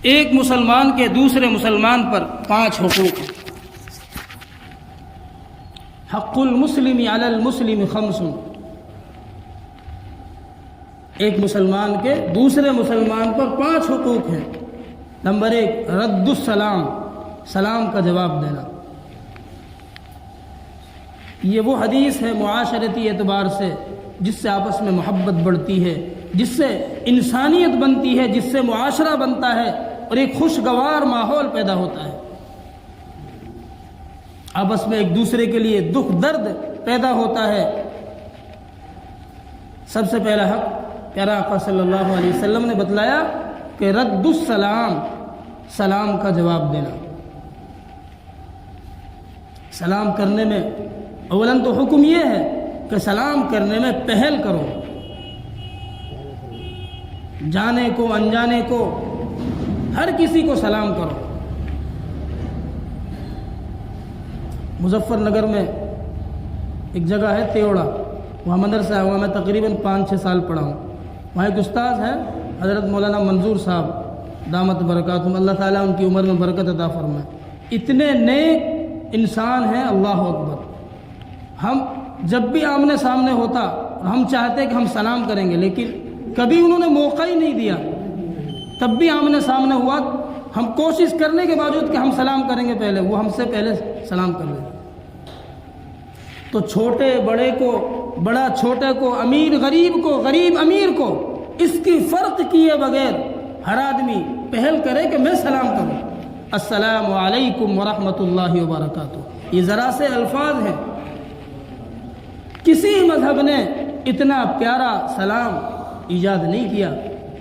ایک مسلمان کے دوسرے مسلمان پر 5 حقوق ہیں۔ حق المسلم علی المسلم 5۔ ایک مسلمان کے دوسرے مسلمان پر 5 حقوق ہیں۔ نمبر 1 رد السلام، سلام کا جواب دینا۔ یہ وہ حدیث ہے معاشرتی اعتبار سے جس سے آپس میں محبت بڑھتی ہے، جس سے انسانیت بنتی ہے، جس سے معاشرہ بنتا ہے اور ایک خوشگوار ماحول پیدا ہوتا ہے۔ آپس میں ایک دوسرے کے لیے دکھ درد پیدا ہوتا ہے۔ سب سے پہلا حق پیارا آقا صلی اللہ علیہ وسلم نے بتلایا کہ رد السلام، سلام کا جواب دینا۔ سلام کرنے میں اولاً تو حکم یہ ہے کہ سلام کرنے میں پہل کرو، جانے کو انجانے کو ہر کسی کو سلام کرو۔ مظفر نگر میں ایک جگہ ہے تیوڑا، وہاں مدرسہ ہے، وہاں میں تقریباً 5-6 سال پڑھا ہوں۔ وہاں ایک استاد ہے حضرت مولانا منظور صاحب دامت برکاتہم، اللہ تعالیٰ ان کی عمر میں برکت عطا فرمائے۔ اتنے نیک انسان ہیں، اللہ اکبر۔ ہم جب بھی آمنے سامنے ہوتا اور ہم چاہتے کہ ہم سلام کریں گے، لیکن کبھی انہوں نے موقع ہی نہیں دیا۔ تب بھی آمنے سامنے ہوا، ہم کوشش کرنے کے باوجود کہ ہم سلام کریں گے پہلے، وہ ہم سے پہلے سلام کر لیں۔ تو چھوٹے بڑے کو، بڑا چھوٹے کو، امیر غریب کو، غریب امیر کو، اس کی فرق کیے بغیر ہر آدمی پہل کرے کہ میں سلام کروں۔ السلام علیکم ورحمۃ اللہ وبرکاتہ، یہ ذرا سے الفاظ ہیں۔ کسی مذہب نے اتنا پیارا سلام ایجاد نہیں کیا۔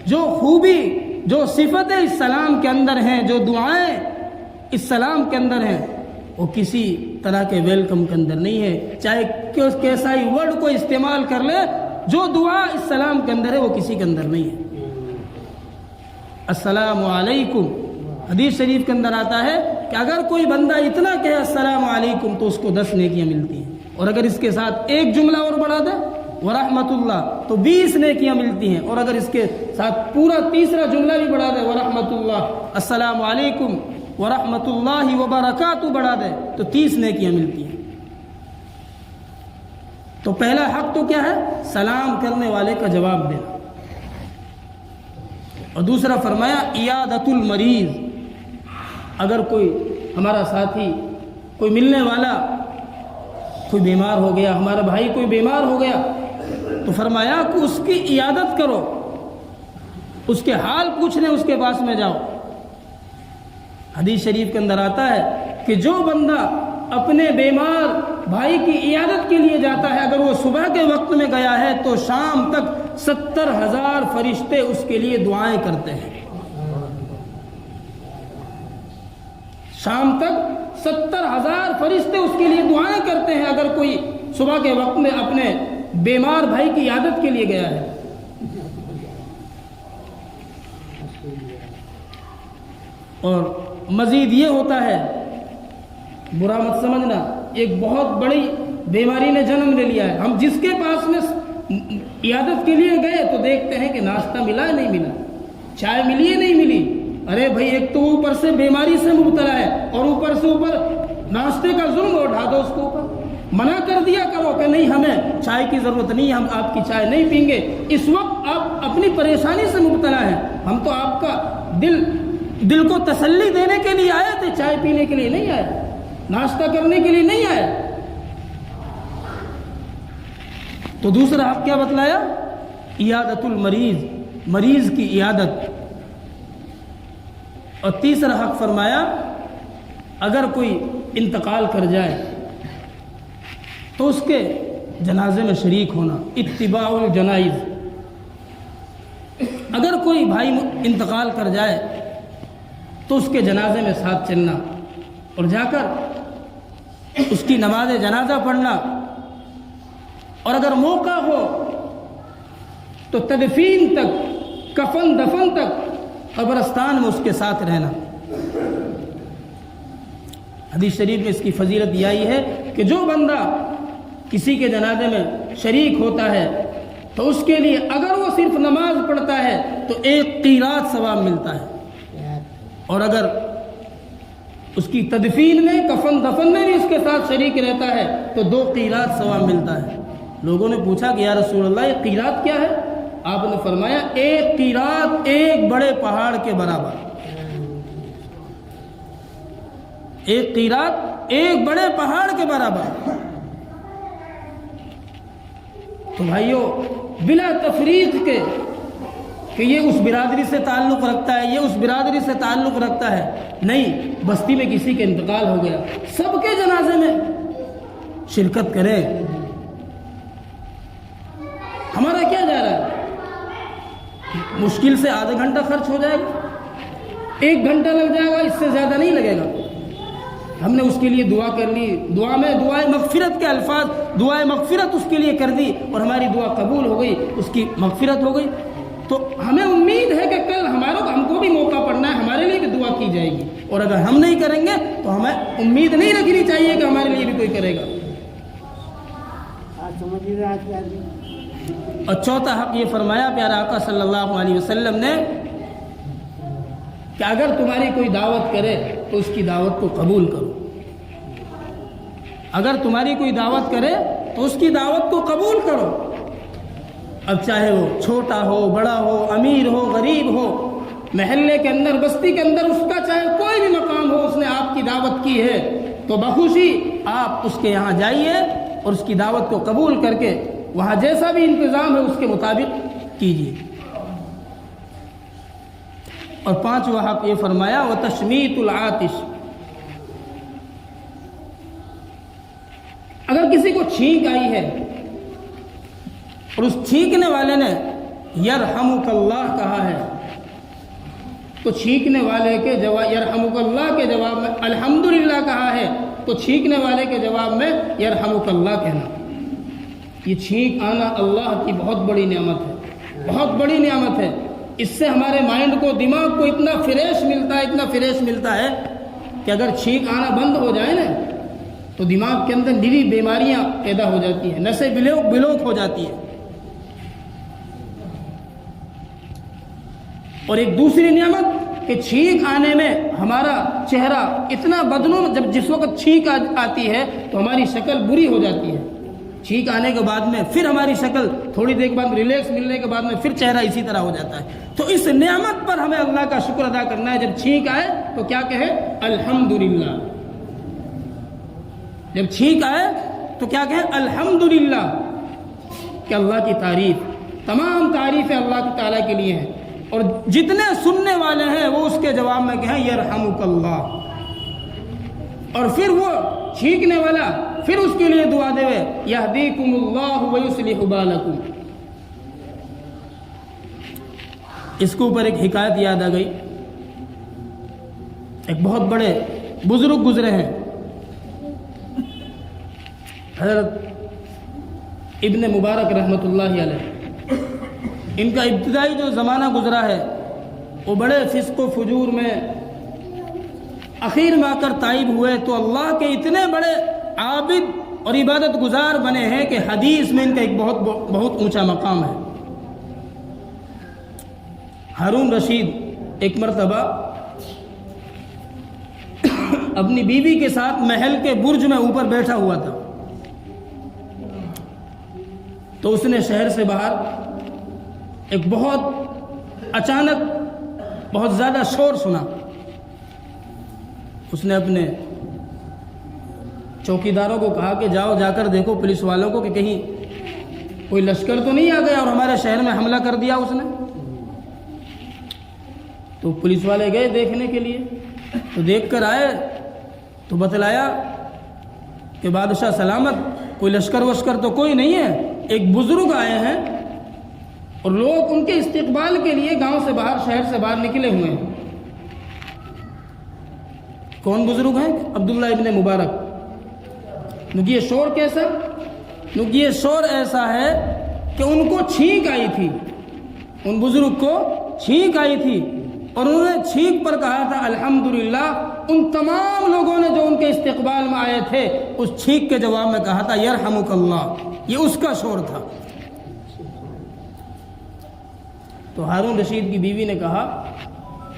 جو خوبی، جو صفتیں اس سلام کے اندر ہیں، جو دعائیں اس سلام کے اندر ہیں، وہ کسی طرح کے ویلکم کے اندر نہیں ہے۔ چاہے کیسا ہی ورڈ کو استعمال کر لے، جو دعا اس سلام کے اندر ہے وہ کسی کے اندر نہیں ہے۔ السلام علیکم، حدیث شریف کے اندر آتا ہے کہ اگر کوئی بندہ اتنا کہے السلام علیکم تو اس کو 10 نیکیاں ملتی ہیں، اور اگر اس کے ساتھ ایک جملہ اور بڑھا دے ورحمۃ اللہ تو 20 نیکیاں ملتی ہیں، اور اگر اس کے ساتھ پورا تیسرا جملہ بھی بڑھا دے ورحمۃ اللہ، السلام علیکم ورحمۃ اللہ وبرکاتہ بڑھا دے تو 30 نیکیاں ملتی ہیں۔ تو پہلا حق تو کیا ہے؟ سلام کرنے والے کا جواب دینا۔ اور دوسرا فرمایا عیادت المریض، اگر کوئی ہمارا ساتھی، کوئی ملنے والا کوئی بیمار ہو گیا، ہمارا بھائی کوئی بیمار ہو گیا، تو فرمایا کہ اس کی عیادت کرو، اس کے حال پوچھنے اس کے پاس میں جاؤ۔ حدیث شریف کے اندر آتا ہے کہ جو بندہ اپنے بیمار بھائی کی عیادت کے لیے جاتا ہے، اگر وہ صبح کے وقت میں گیا ہے تو شام تک 70,000 فرشتے اس کے لیے دعائیں کرتے ہیں۔ شام تک 70,000 فرشتے اس کے لیے دعائیں کرتے ہیں، اگر کوئی صبح کے وقت میں اپنے بیمار بھائی کی عیادت کے لیے گیا ہے۔ اور مزید یہ ہوتا ہے، برا مت سمجھنا، ایک بہت بڑی بیماری نے جنم لے لیا ہے، ہم جس کے پاس میں عیادت کے لیے گئے تو دیکھتے ہیں کہ ناشتہ ملا ہے نہیں ملا، چائے ملی ہے نہیں ملی۔ ارے بھائی، ایک تو اوپر سے بیماری سے مبتلا ہے اور اوپر سے ناشتے کا ظلم اٹھا دو اس کو اوپر۔ منع کر دیا کرو کہ نہیں، ہمیں چائے کی ضرورت نہیں، ہم آپ کی چائے نہیں پئیں گے۔ اس وقت آپ اپنی پریشانی سے مبتلا ہیں، ہم تو آپ کا دل کو تسلی دینے کے لیے آئے تھے، چائے پینے کے لیے نہیں آئے، ناشتہ کرنے کے لیے نہیں آئے۔ تو دوسرا حق کیا بتلایا؟ عیادت المریض، مریض کی عیادت۔ اور تیسرا حق فرمایا اگر کوئی انتقال کر جائے تو اس کے جنازے میں شریک ہونا، اتباع الجنائز۔ اگر کوئی بھائی انتقال کر جائے تو اس کے جنازے میں ساتھ چلنا اور جا کر اس کی نماز جنازہ پڑھنا، اور اگر موقع ہو تو تدفین تک، کفن دفن تک قبرستان میں اس کے ساتھ رہنا۔ حدیث شریف میں اس کی فضیلت یہ آئی ہے کہ جو بندہ کسی کے جنازے میں شریک ہوتا ہے تو اس کے لیے اگر وہ صرف نماز پڑھتا ہے تو 1 قیرات ثواب ملتا ہے۔ اور اگر اس کی تدفین میں کفن دفن میں بھی اس کے ساتھ شریک رہتا ہے تو 2 قیرات ثواب ملتا ہے۔ لوگوں نے پوچھا کہ یا رسول اللہ یہ قیرات کیا ہے؟ آپ نے فرمایا 1 قیرات 1 بڑے پہاڑ کے برابر۔ 1 قیرات 1 بڑے پہاڑ کے برابر۔ تو بھائیو بلا تفریق کے کہ یہ اس برادری سے تعلق رکھتا ہے، یہ اس برادری سے تعلق رکھتا ہے، نہیں، بستی میں کسی کے انتقال ہو گیا، سب کے جنازے میں شرکت کریں۔ ہمارا کیا جا رہا ہے؟ مشکل سے آدھا گھنٹہ خرچ ہو جائے گا، 1 گھنٹہ لگ جائے گا، اس سے زیادہ نہیں لگے گا۔ ہم نے اس کے لیے دعا کر لی، دعا میں دعائے مغفرت کے الفاظ، دعائے مغفرت اس کے لیے کر دی اور ہماری دعا قبول ہو گئی، اس کی مغفرت ہو گئی۔ تو ہمیں امید ہے کہ کل ہم کو بھی موقع پڑنا ہے، ہمارے لیے بھی دعا کی جائے گی، اور اگر ہم نہیں کریں گے تو ہمیں امید نہیں رکھنی چاہیے کہ ہمارے لیے بھی کوئی کرے گا۔ اور چوتھا حق یہ فرمایا پیارا آقا صلی اللہ علیہ وسلم نے کہ اگر تمہاری کوئی دعوت کرے تو اس کی دعوت کو قبول کرو۔ اگر تمہاری کوئی دعوت کرے تو اس کی دعوت کو قبول کرو، اب چاہے وہ چھوٹا ہو، بڑا ہو، امیر ہو، غریب ہو، محلے کے اندر، بستی کے اندر اس کا چاہے کوئی بھی مقام ہو، اس نے آپ کی دعوت کی ہے تو بخوشی آپ اس کے یہاں جائیے اور اس کی دعوت کو قبول کر کے وہاں جیسا بھی انتظام ہے اس کے مطابق کیجیے۔ اور 5واں حق یہ فرمایا وَتَشْمِيتُ الْعَاطِشِ، اگر کسی کو چھینک آئی ہے اور اس چھینکنے والے نے یرحمک اللہ کہا ہے تو چھینکنے والے کے جواب یرحمک اللہ کے جواب میں الحمدللہ کہا ہے تو چھینکنے والے کے جواب میں یرحمک اللہ کہنا۔ یہ چھینک آنا اللہ کی بہت بڑی نعمت ہے، بہت بڑی نعمت ہے۔ اس سے ہمارے مائنڈ کو، دماغ کو اتنا فریش ملتا ہے، اتنا فریش ملتا ہے کہ اگر چھینک آنا بند ہو جائے نا تو دماغ کے اندر نری بیماریاں پیدا ہو جاتی ہیں، نسیں بلوک ہو جاتی ہیں۔ اور ایک دوسری نعمت کہ چھینک آنے میں ہمارا چہرہ اتنا بدنوں، جس وقت چھینک آتی ہے تو ہماری شکل بری ہو جاتی ہے، چھینک آنے کے بعد میں پھر ہماری شکل تھوڑی دیر بعد ریلیکس ملنے کے بعد میں پھر چہرہ اسی طرح ہو جاتا ہے۔ تو اس نعمت پر ہمیں اللہ کا شکر ادا کرنا ہے۔ جب چھینک آئے تو کیا کہیں؟ الحمدللہ۔ جب چھینک آئے تو کیا کہیں؟ الحمدللہ، کہ اللہ کی تعریف، تمام تعریفیں اللہ تعالیٰ کے لیے ہیں، اور جتنے سننے والے ہیں وہ اس کے جواب میں کہیں یرحمک اللہ، اور پھر وہ چھینکنے والا پھر اس کے لیے دعا دے یہدیکم اللہ ویصلح بالکم۔ اس کے اوپر ایک حکایت یاد آ گئی، ایک بہت بڑے بزرگ گزرے ہیں، حضرت ابن مبارک رحمۃ اللہ علیہ۔ ان کا ابتدائی جو زمانہ گزرا ہے وہ بڑے فسق و فجور میں، اخیر میں آ کر تائب ہوئے تو اللہ کے اتنے بڑے عابد اور عبادت گزار بنے ہیں کہ حدیث میں ان کا ایک بہت اونچا مقام ہے۔ ہارون رشید ایک مرتبہ اپنی بیوی کے ساتھ محل کے برج میں اوپر بیٹھا ہوا تھا، تو اس نے شہر سے باہر ایک بہت اچانک بہت زیادہ شور سنا۔ اس نے اپنے چوکیداروں کو کہا کہ جاؤ، جا کر دیکھو پولیس والوں کو کہ کہیں کوئی لشکر تو نہیں آ گیا اور ہمارے شہر میں حملہ کر دیا اس نے۔ تو پولیس والے گئے دیکھنے کے لیے، تو دیکھ کر آئے تو بتلایا کہ بادشاہ سلامت، کوئی لشکر وشکر تو کوئی نہیں ہے، ایک بزرگ آئے ہیں اور لوگ ان کے استقبال کے لیے گاؤں سے باہر، شہر سے باہر نکلے ہوئے ہیں۔ کون بزرگ ہیں؟ عبداللہ ابن مبارک۔ کیونکہ یہ شور کیسا؟ کیونکہ یہ شور ایسا ہے کہ ان کو چھینک آئی تھی، ان بزرگ کو چھینک آئی تھی، اور انہوں نے چھینک پر کہا تھا الحمدللہ۔ ان تمام لوگوں نے جو ان کے استقبال میں آئے تھے اس چھینک کے جواب میں کہا تھا یرحمک اللہ، یہ اس کا شور تھا۔ تو ہارون رشید کی بیوی نے کہا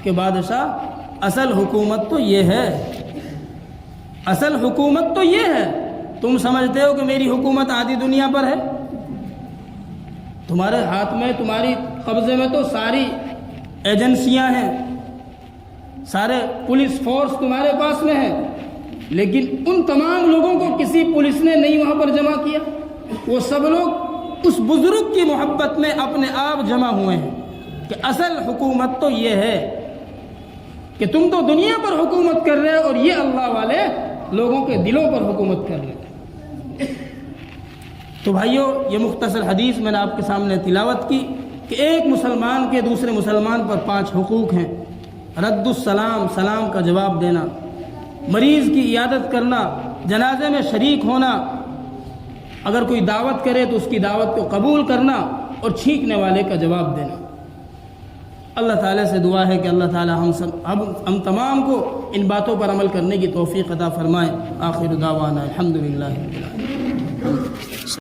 کہ بادشاہ اصل حکومت تو یہ ہے، اصل حکومت تو یہ ہے۔ تم سمجھتے ہو کہ میری حکومت آدھی دنیا پر ہے؟ تمہارے ہاتھ میں، تمہاری قبضے میں تو ساری ایجنسیاں ہیں، سارے پولیس فورس تمہارے پاس میں ہے، لیکن ان تمام لوگوں کو کسی پولیس نے نہیں وہاں پر جمع کیا۔ وہ سب لوگ اس بزرگ کی محبت میں اپنے آپ جمع ہوئے ہیں کہ اصل حکومت تو یہ ہے کہ تم تو دنیا پر حکومت کر رہے ہو اور یہ اللہ والے لوگوں کے دلوں پر حکومت کر رہے ہیں۔ تو بھائیو، یہ مختصر حدیث میں نے آپ کے سامنے تلاوت کی کہ ایک مسلمان کے دوسرے مسلمان پر 5 حقوق ہیں: رد السلام، سلام کا جواب دینا، مریض کی عیادت کرنا، جنازے میں شریک ہونا، اگر کوئی دعوت کرے تو اس کی دعوت کو قبول کرنا، اور چھینکنے والے کا جواب دینا۔ اللہ تعالیٰ سے دعا ہے کہ اللہ تعالیٰ ہم تمام کو ان باتوں پر عمل کرنے کی توفیق عطا فرمائے۔ آخر دعوانا الحمدللہ رب العالمین۔